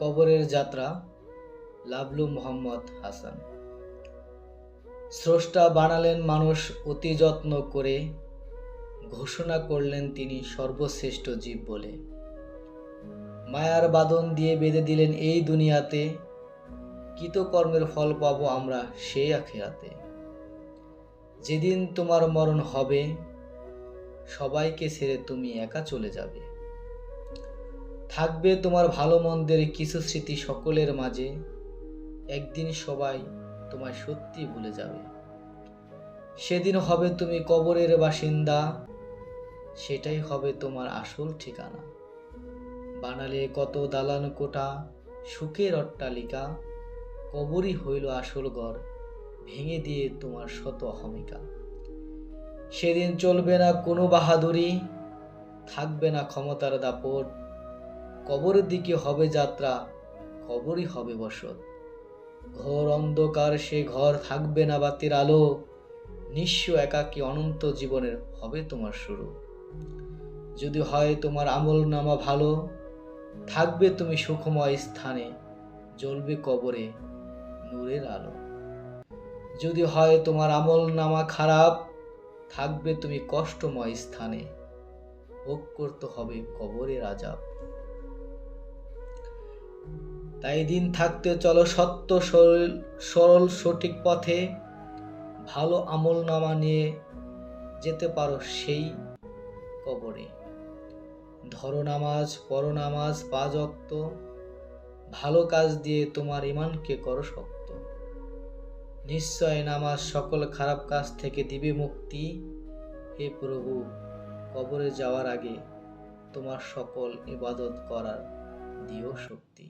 কবরের যাত্রা। লাবলু মোহাম্মদ হাসান। স্রষ্টা বানালেন মানুষ অতি যত্ন করে, ঘোষণা করলেন তিনি সর্বশ্রেষ্ঠ জীব বলে। মায়ার বাঁধন দিয়ে বেঁধে দিলেন এই দুনিয়াতে, কৃতকর্মের ফল পাবো আমরা সেই আখিরাতে। যেদিন তোমার মরণ হবে, সবাইকে ছেড়ে তুমি একা চলে যাবে। থাকবে তোমার ভালো মন্দের কিছু স্মৃতি সকলের মাঝে, একদিন সবাই তোমায় সত্যি ভুলে যাবে। সেদিন হবে তুমি কবরের বাসিন্দা, সেটাই হবে তোমার আসল ঠিকানা। বানালে কত দালান কোঠা, সুখের অট্টালিকা, কবরই হইল আসল ঘর, ভেঙে দিয়ে তোমার শত অহমিকা। সেদিন চলবে না কোনো বাহাদুরি, থাকবে না ক্ষমতার দাপট, কবরের দিকে হবে যাত্রা, কবরই হবে বসত। ঘোর অন্ধকার সে ঘর, থাকবে না বাতির আলো, নিঃস্ব একাকী অনন্ত জীবনের হবে তোমার শুরু। যদি হয় তোমার আমল নামা ভালো, থাকবে তুমি সুখময় স্থানে, জ্বলবে কবরে নূরের আলো। যদি হয় তোমার আমল নামা খারাপ, থাকবে তুমি কষ্টময় স্থানে, ভোগ করতে হবে কবরের আযাব। তাই দিন থাকতে চলো সত্য সরল সঠিক পথে, ভালো আমল নামা নিয়ে যেতে পারো সেই কবরে। ধরো নামাজ, পড়ো নামাজ 5 ওয়াক্ত, ভালো কাজ দিয়ে তোমার ঈমানকে করো শক্ত। নিশ্চয় নামাজ সকল খারাপ কাজ থেকে দিবে মুক্তি। হে প্রভু, কবরে যাওয়ার আগে তোমার সকল ইবাদত করার দিও শক্তি।